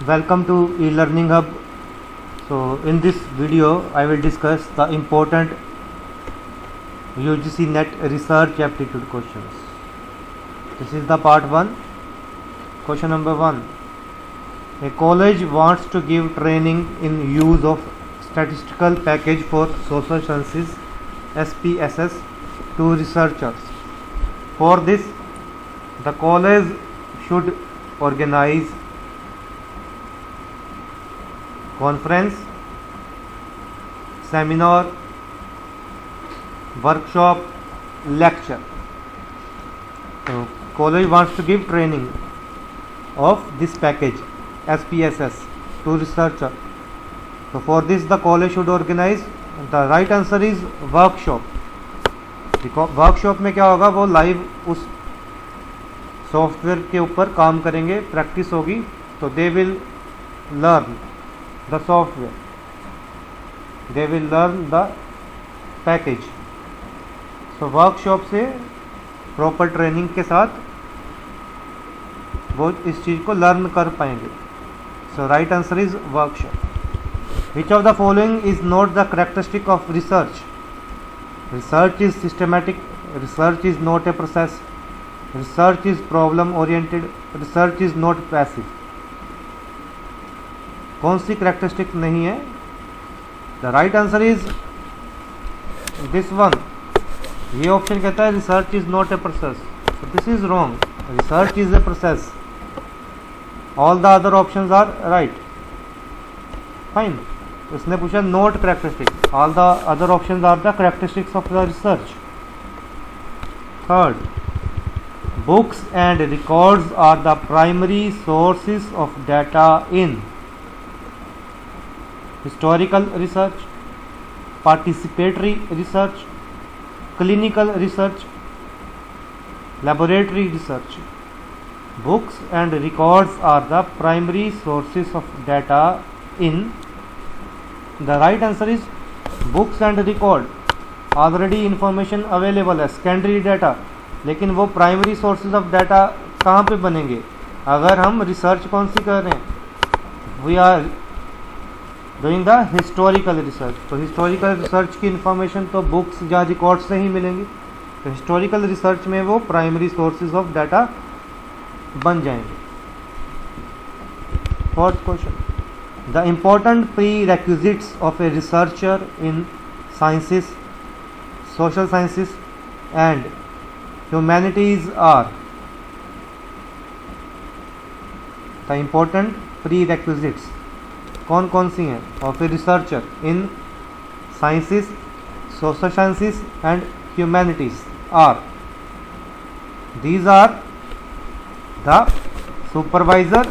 Welcome to eLearning Hub. So in this video I will discuss the important UGC NET research aptitude questions. This is the part 1. Question number 1. A college wants to give training in use of statistical package for social sciences SPSS to researchers. For this, the college should organize conference, seminar, workshop, lecture. So college wants to give training of this package SPSS to researcher. So for this the college should organize. The right answer is workshop. Workshop में क्या होगा, वो live उस software के ऊपर काम करेंगे, practice होगी, तो they will learn the software, they will learn the package. So workshop से प्रॉपर ट्रेनिंग के साथ वो इस चीज़ को लर्न कर पाएंगे. So right answer is workshop. Which of the following is not the characteristic of research? Research is systematic, research is not a process, research is problem oriented, research is not passive. कौन सी characteristic नहीं है? The right answer is this one. ये option कहता है research is not a process. So this is wrong. Research is a process. All the other options are right. Fine. इसने पूछा not characteristic. All the other options are the characteristics of the research. Third, books and records are the primary sources of data in historical research, participatory research, clinical research, laboratory research. Books and records are the primary sources of data in. The right answer is books and record. Already information available है, secondary data. लेकिन वो primary sources of data कहाँ पे बनेंगे? अगर हम research कौन सी कर रहे हैं? We are doing the historical research. तो historical research की information तो books या records से ही मिलेंगी. तो historical research में वो primary sources of data बन जाएंगे. Fourth question. The important prerequisites of a researcher in sciences, social sciences and humanities are. The important prerequisites कौन कौन सी हैं of a researcher in sciences, social sciences and humanities are. These are the supervisor,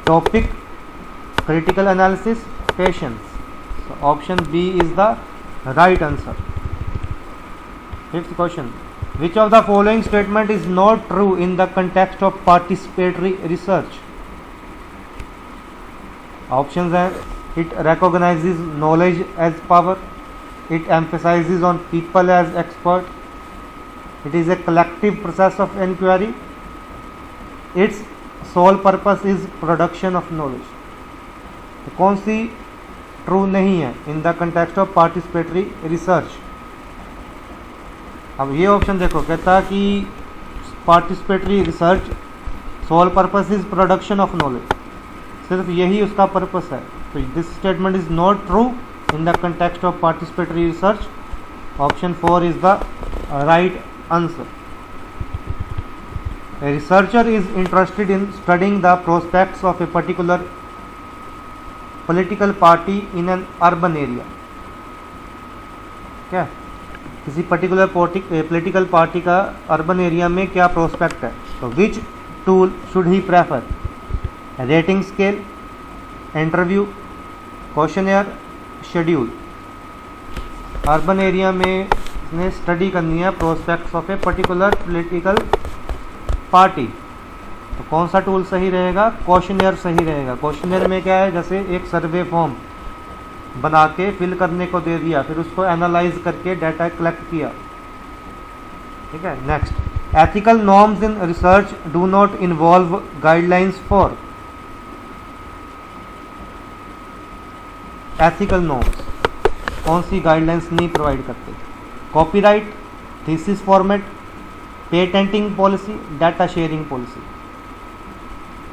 topic, critical analysis, patience. So option B is the right answer. Fifth question. Which of the following statement is not true in the context of participatory research? Options are: it recognizes knowledge as power, it emphasizes on people as expert, it is a collective process of inquiry, its sole purpose is production of knowledge. तो कौन सी true नहीं है in the context of participatory research? अब ये option देखो, कहता है कि participatory research sole purpose is production of knowledge, सिर्फ यही उसका पर्पस है. तो this statement is not true in the context of participatory research. Option 4 is the right answer. A researcher is interested in studying the prospects of a particular political party in an urban area. क्या किसी particular political party का urban area में क्या prospect है? तो which tool should he prefer? Rating scale, interview, questionnaire, schedule. Urban area में इसने study करनी है prospects of a particular political party. तो कौन सा टूल सही रहेगा? क्वेश्चनर सही रहेगा. क्वेश्चनर में क्या है, जैसे एक सर्वे फॉर्म बना के फिल करने को दे दिया, फिर उसको एनालाइज करके डाटा कलेक्ट किया. ठीक है. Next, ethical norms in research do not involve guidelines for. Ethical norms कौन सी गाइडलाइंस नहीं प्रोवाइड करते? Copyright, thesis format, patenting policy, data sharing policy.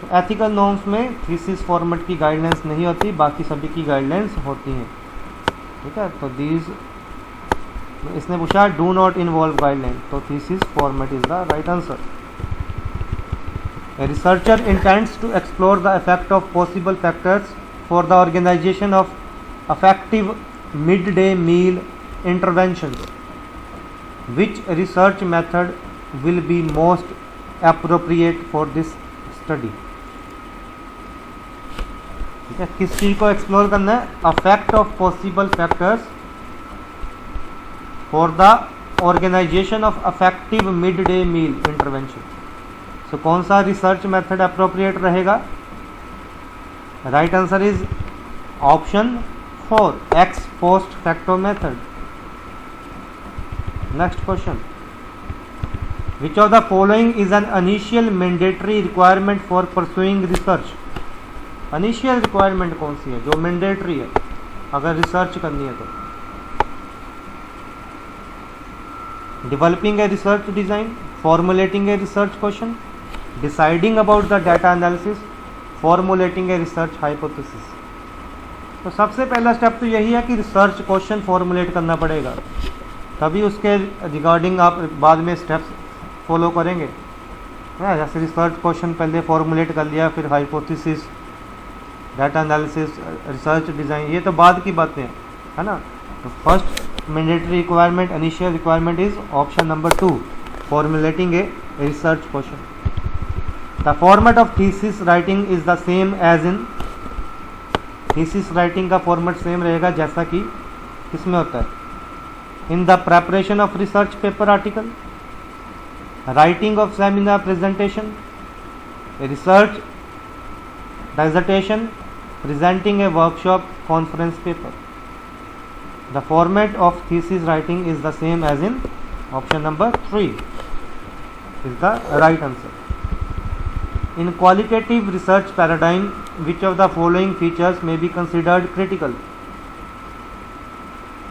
तो एथिकल नॉर्म्स में थीसिस फॉर्मेट की गाइडलाइंस नहीं होती, बाकी सभी की गाइडलाइंस होती हैं। ठीक है, तो दीज इसने पूछा डू नॉट इन्वॉल्व गाइडलाइन, तो thesis format is the right answer. A researcher intends to explore the effect of possible factors for the organization of effective midday meal interventions. Which research method will be most appropriate for this study? ठीक है, किस चीज़ को explore करना है? Effect of possible factors for the organisation of effective mid day meal intervention. तो कौन सा research method appropriate रहेगा? Right answer is option 4, ex post facto method. Next question, which of the following is an initial mandatory requirement for pursuing research? Initial requirement कौन सी है जो mandatory है अगर रिसर्च करनी है तो? Developing a research design, formulating a research question, deciding about the data analysis, formulating a research hypothesis. तो सबसे पहला स्टेप तो यही है कि रिसर्च क्वेश्चन फॉर्मुलेट करना पड़ेगा, तभी उसके रिगार्डिंग आप बाद में स्टेप्स फॉलो करेंगे। है जैसे रिसर्च क्वेश्चन पहले फॉर्मुलेट कर लिया, फिर hypothesis, data analysis, research design, ये तो बाद की बातें हैं, है ना। तो first mandatory requirement, initial requirement is option number 2, formulating a research question. The format of thesis writing is the same as in, thesis writing का फॉर्मेट सेम रहेगा जैसा कि किसमें होता है? In the preparation of research paper article, writing of seminar presentation, research dissertation, presenting a workshop, conference paper. The format of thesis writing is the same as in option number 3 is the right answer. In qualitative research paradigm, which of the following features may be considered critical?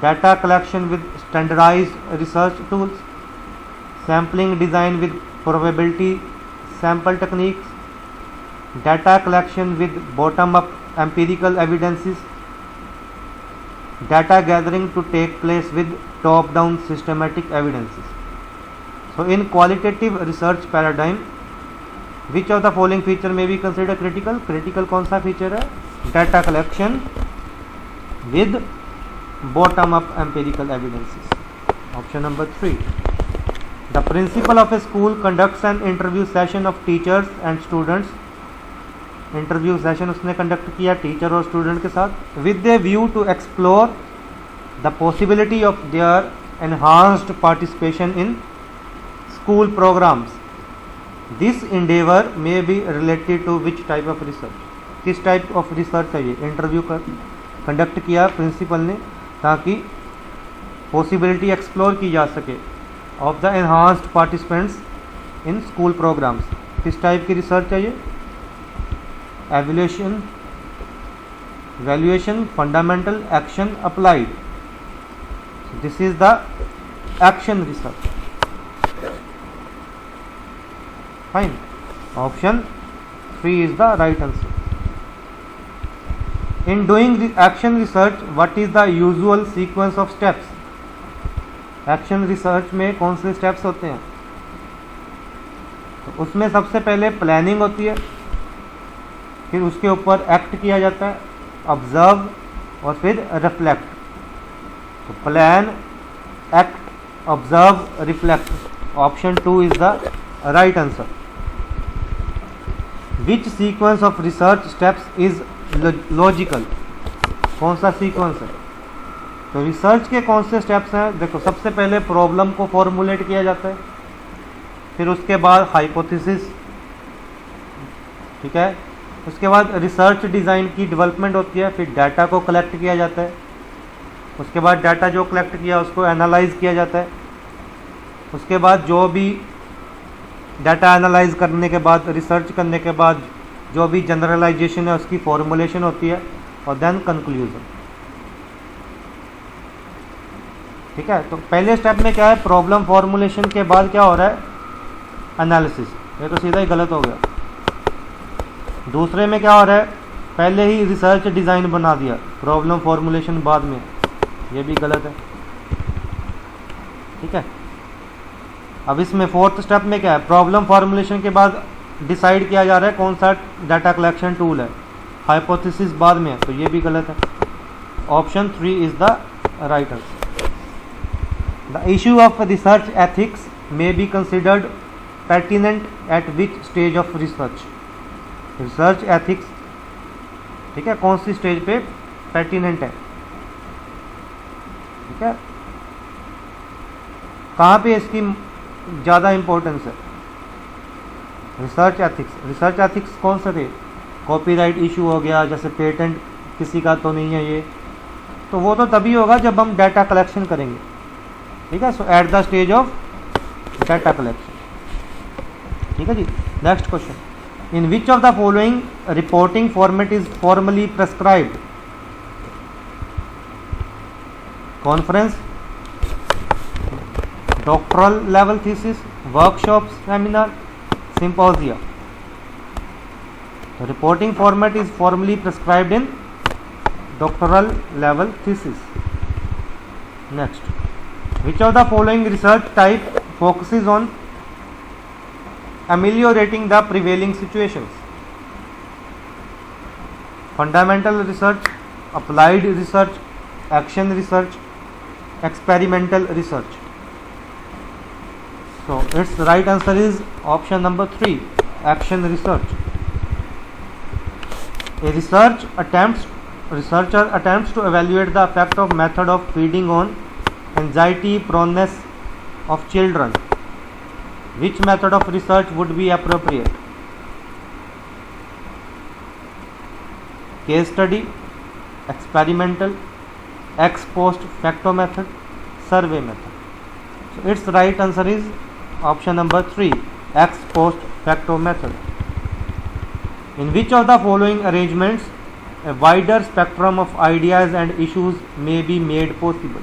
Data collection with standardized research tools, sampling design with probability sample techniques, data collection with bottom-up empirical evidences, data gathering to take place with top-down systematic evidences. So in qualitative research paradigm, which of the following feature may be considered critical? Critical कौन सा feature है? Data collection with bottom-up empirical evidences. Option number 3. The principal of a school conducts an interview session of teachers and students. Interview session उसने conduct किया teacher और student के साथ, with a view to explore the possibility of their enhanced participation in school programmes. This endeavour may be related to which type of research? किस type of research है ये? Interview conduct किया principal ने ताकि possibility explore की जा सके of the enhanced participants in school programmes. किस टाइप की रिसर्च है ये? Evaluation, fundamental, action, applied. This is the action research. Fine, option 3 is the right answer. In doing action research what is the usual sequence of steps? Action research में कौन से steps होते हैं? तो उसमें सबसे पहले प्लानिंग होती है, फिर उसके ऊपर एक्ट किया जाता है, ऑब्जर्व और फिर रिफ्लेक्ट. तो plan, act, observe, reflect. Option 2 is the right answer. Which sequence of research steps is logical? कौन सा सीक्वेंस है? तो रिसर्च के कौन से स्टेप्स हैं? देखो, सबसे पहले प्रॉब्लम को फॉर्मुलेट किया जाता है, फिर उसके बाद हाइपोथेसिस, ठीक है, उसके बाद रिसर्च डिज़ाइन की डेवलपमेंट होती है, फिर डाटा को कलेक्ट किया जाता है, उसके बाद डाटा जो कलेक्ट किया उसको एनालाइज किया जाता है, उसके बाद जो भी डाटा एनालाइज करने के बाद, रिसर्च करने के बाद जो भी जनरलाइजेशन है उसकी फॉर्मुलेशन होती है, और देन कंक्लूजन. ठीक है, तो पहले स्टेप में क्या है, प्रॉब्लम फॉर्मुलेशन के बाद क्या हो रहा है, एनालिसिस। ये तो सीधा ही गलत हो गया। दूसरे में क्या हो रहा है, पहले ही रिसर्च डिज़ाइन बना दिया, प्रॉब्लम फॉर्मुलेशन बाद में, ये भी गलत है। ठीक है, अब इसमें फोर्थ स्टेप में क्या है, प्रॉब्लम फॉर्मुलेशन के बाद डिसाइड किया जा रहा है कौन सा डाटा कलेक्शन टूल है, हाइपोथेसिस बाद में है, तो ये भी गलत है। Option 3 is the right answer. The issue of research ethics may be considered pertinent at which stage of research? Research ethics, ठीक है, कौन सी स्टेज पे pertinent है, ठीक है, कहाँ पे इसकी ज़्यादा इंपॉर्टेंस है। रिसर्च एथिक्स, रिसर्च एथिक्स कौन सा थे, कॉपीराइट इशू हो गया, जैसे पेटेंट किसी का तो नहीं है ये, तो वो तो तभी होगा जब हम डाटा कलेक्शन करेंगे। ठीक है, so at the stage of data collection. ठीक है जी, next question, in which of the following reporting format is formally prescribed? Conference, doctoral level thesis, workshop, seminar, symposia. Reporting format is formally prescribed in doctoral level thesis. Next, which of the following research type focuses on ameliorating the prevailing situations? Fundamental research, applied research, action research, experimental research. So its right answer is option number 3, action research. A researcher attempts to evaluate the effect of method of feeding on anxiety proneness of children. Which method of research would be appropriate? Case study, experimental, ex post facto method, survey method. So its right answer is option number 3, ex post facto method. In which of the following arrangements a wider spectrum of ideas and issues may be made possible?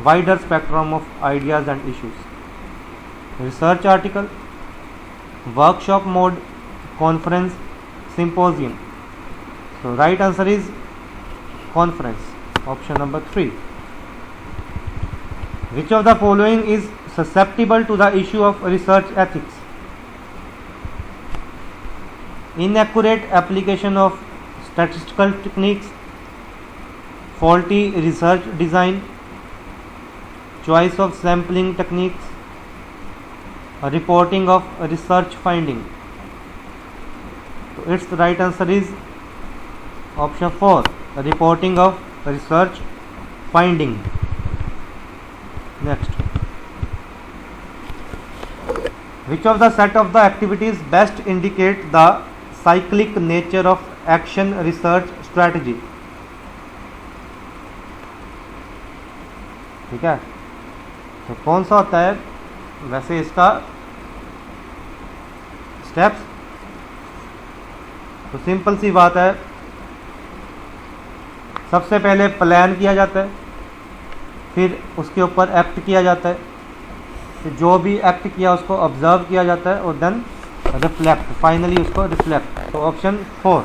Wider spectrum of ideas and issues. Research article, workshop mode, conference, symposium. So right answer is conference, option number 3. Which of the following is susceptible to the issue of research ethics? Inaccurate application of statistical techniques, faulty research design, choice of sampling techniques, reporting of research finding. So its right answer is option 4, reporting of research finding. Next, which of the set of the activities best indicate the cyclic nature of action research strategy? ठीक है, तो कौन सा होता है वैसे इसका steps? तो सिंपल सी बात है, सबसे पहले प्लान किया जाता है, फिर उसके ऊपर एक्ट किया जाता है, फिर जो भी एक्ट किया उसको ऑब्जर्व किया जाता है और देन रिफ्लेक्ट, फाइनली उसको रिफ्लेक्ट। तो option 4।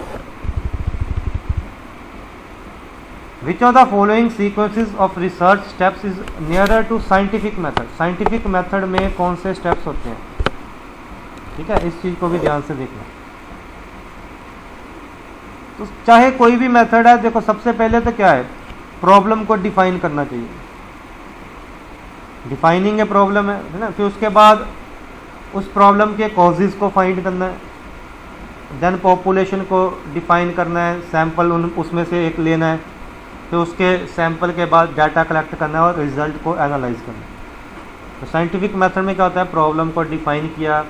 Which of the following sequences of research steps is nearer to scientific method? Scientific method में कौन से स्टेप्स होते हैं? ठीक है, इस चीज़ को भी ध्यान से देखना। तो चाहे कोई भी मेथड है, देखो सबसे पहले तो क्या है, प्रॉब्लम को डिफाइन करना चाहिए, डिफाइनिंग ए प्रॉब्लम है ना, फिर उसके बाद उस प्रॉब्लम के कॉजेज को फाइंड करना है, देन पॉपुलेशन को डिफाइन करना है, सैंपल उसमें से एक लेना है, फिर उसके सैंपल के बाद डाटा कलेक्ट करना है और रिजल्ट को एनालाइज करना है। तो साइंटिफिक मेथड में क्या होता है, प्रॉब्लम को डिफाइन किया,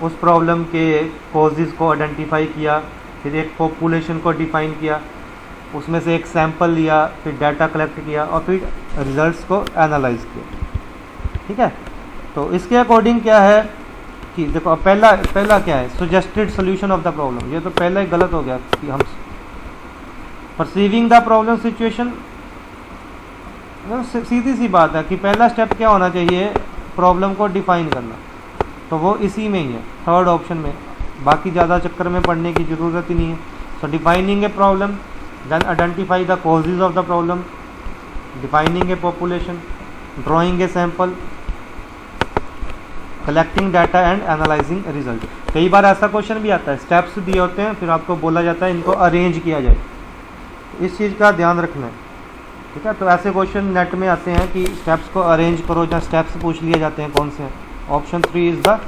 उस प्रॉब्लम के कॉजेज को आइडेंटिफाई किया, फिर एक पॉपुलेशन को डिफाइन किया, उसमें से एक सैंपल लिया, फिर डाटा कलेक्ट किया और फिर रिजल्ट्स को एनालाइज किया। ठीक है, तो इसके अकॉर्डिंग क्या है कि देखो पहला क्या है, suggested solution of the problem. ये तो पहला ही गलत हो गया कि हम परसीविंग द प्रॉब्लम सिचुएशन, सीधी सी बात है कि पहला स्टेप क्या होना चाहिए, प्रॉब्लम को डिफाइन करना, तो वो इसी में ही है, थर्ड ऑप्शन में। बाकी ज़्यादा चक्कर में पढ़ने की ज़रूरत ही नहीं है। So defining a problem, then identify the causes of the problem, defining a population, drawing a sample, collecting data and analysing result. कई बार ऐसा क्वेश्चन भी आता है, स्टेप्स दिए होते हैं, फिर आपको बोला जाता है इनको अरेंज किया जाए, तो इस चीज़ का ध्यान रखना है, ठीक है। तो ऐसे क्वेश्चन नेट में आते हैं कि स्टेप्स को अरेंज करो, या स्टेप्स पूछ लिए जाते हैं कौन से हैं। Option 3 is the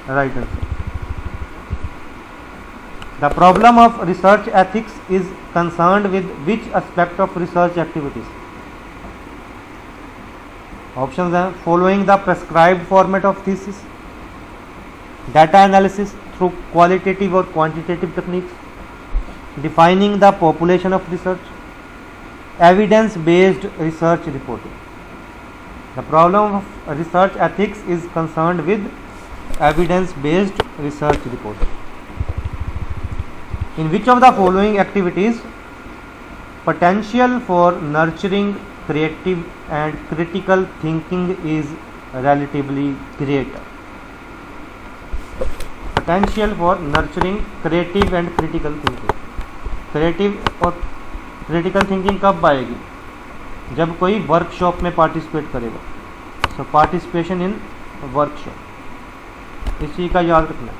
right answer. The problem of research ethics is concerned with which aspect of research activities. Option हैं following the prescribed format of thesis, data analysis through qualitative or quantitative techniques, defining the population of research, evidence based research reporting. The problem of research ethics is concerned with evidence based research reporting. In which of the following activities potential for nurturing creative and critical thinking is relatively greater? Potential for nurturing creative and critical thinking. Creative और critical thinking कब आएगी, जब कोई workshop में participate करेगा। सो participation in workshop, इस चीज़ का याद रखना है।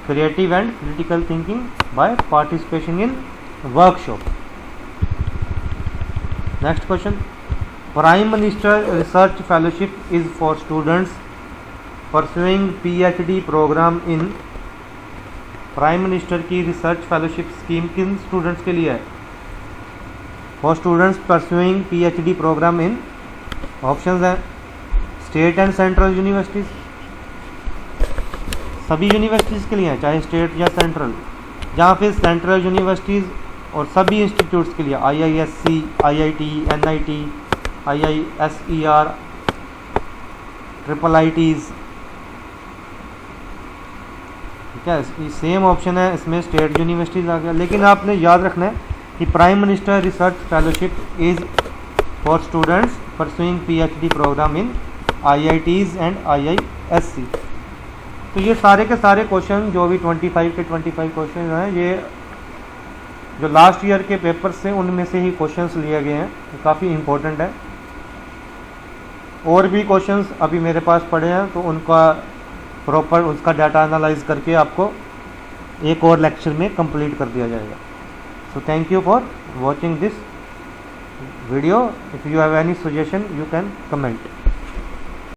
Creative and critical thinking by participation in workshop. Next question, prime minister research fellowship is for students pursuing PhD programme in. Prime minister की रिसर्च फेलोशिप स्कीम किन students के लिए है? For students pursuing PhD programme in. Options हैं state and central universities, सभी universities के लिए हैं, चाहे स्टेट या सेंट्रल, जहाँ फिर सेंट्रल यूनिवर्सिटीज़ और सभी इंस्टीट्यूट्स के लिए IISc, IIT, NIT, IISER, IIITs, ठीक है। सेम ऑप्शन है इसमें, स्टेट यूनिवर्सिटीज़ आ गया। लेकिन आपने याद रखना है कि prime minister research fellowship is for students pursuing PhD programme in IITs and IISc। तो ये सारे के सारे क्वेश्चन जो भी 25 के 25 क्वेश्चन हैं, ये जो लास्ट ईयर के पेपर से उनमें से ही क्वेश्चंस लिए गए हैं, काफ़ी इम्पोर्टेंट है। और भी क्वेश्चंस अभी मेरे पास पड़े हैं, तो उनका प्रॉपर उसका डाटा एनालाइज करके आपको एक और लेक्चर में कंप्लीट कर दिया जाएगा। So thank you for watching this video. If you have any suggestion you can comment.